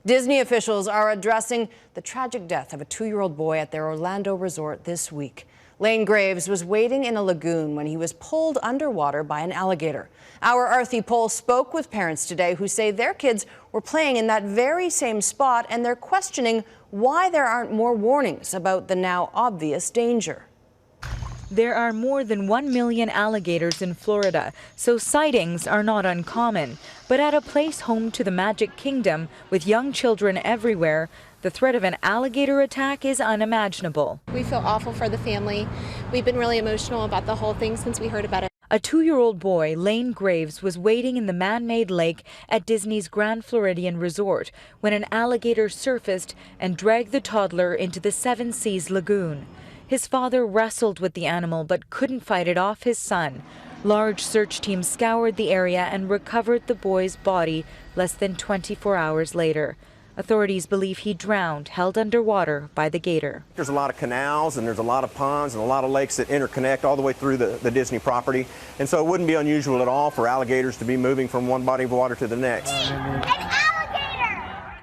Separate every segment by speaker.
Speaker 1: Disney officials are addressing the tragic death of a 2-year-old boy at their Orlando resort this week. Lane Graves was wading in a lagoon when he was pulled underwater by an alligator. Our Aarti Pole spoke with parents today who say their kids were playing in that very same spot, and they're questioning why there aren't more warnings about the now obvious danger.
Speaker 2: There are more than 1 million alligators in Florida, so sightings are not uncommon. But at a place home to the Magic Kingdom, with young children everywhere, the threat of an alligator attack is unimaginable.
Speaker 3: We feel awful for the family. We've been really emotional about the whole thing since we heard about it.
Speaker 2: A 2-year-old boy, Lane Graves, was wading in the man-made lake at Disney's Grand Floridian Resort when an alligator surfaced and dragged the toddler into the Seven Seas Lagoon. His father wrestled with the animal but couldn't fight it off his son. Large search teams scoured the area and recovered the boy's body less than 24 hours later. Authorities believe he drowned, held underwater by the gator.
Speaker 4: There's a lot of canals and there's a lot of ponds and a lot of lakes that interconnect all the way through the Disney property. And so it wouldn't be unusual at all for alligators to be moving from one body of water to the next.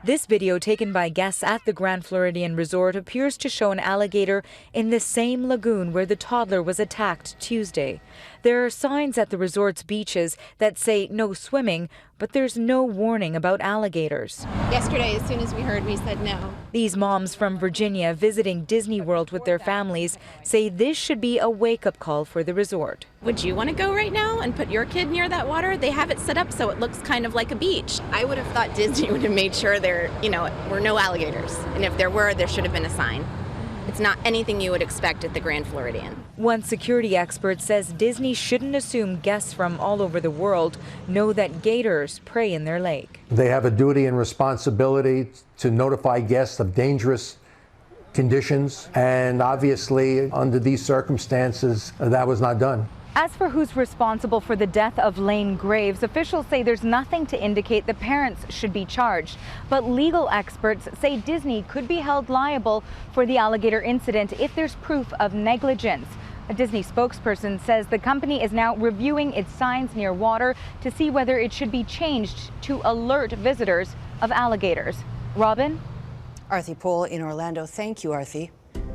Speaker 2: This video, taken by guests at the Grand Floridian Resort, appears to show an alligator in the same lagoon where the toddler was attacked Tuesday. There are signs at the resort's beaches that say no swimming, but there's no warning about alligators.
Speaker 3: Yesterday, as soon as we heard, we said no.
Speaker 2: These moms from Virginia visiting Disney World with their families say this should be a wake-up call for the resort.
Speaker 5: Would you want to go right now and put your kid near that water? They have it set up so it looks kind of like a beach.
Speaker 6: I would have thought Disney would have made sure there, were no alligators. And if there were, there should have been a sign. It's not anything you would expect at the Grand Floridian.
Speaker 2: One security expert says Disney shouldn't assume guests from all over the world know that gators prey in their lake.
Speaker 7: They have a duty and responsibility to notify guests of dangerous conditions, and obviously under these circumstances that was not done.
Speaker 2: As for who's responsible for the death of Lane Graves, officials say there's nothing to indicate the parents should be charged. But legal experts say Disney could be held liable for the alligator incident if there's proof of negligence. A Disney spokesperson says the company is now reviewing its signs near water to see whether it should be changed to alert visitors of alligators. Robin?
Speaker 1: Aarti Pole in Orlando. Thank you, Aarti.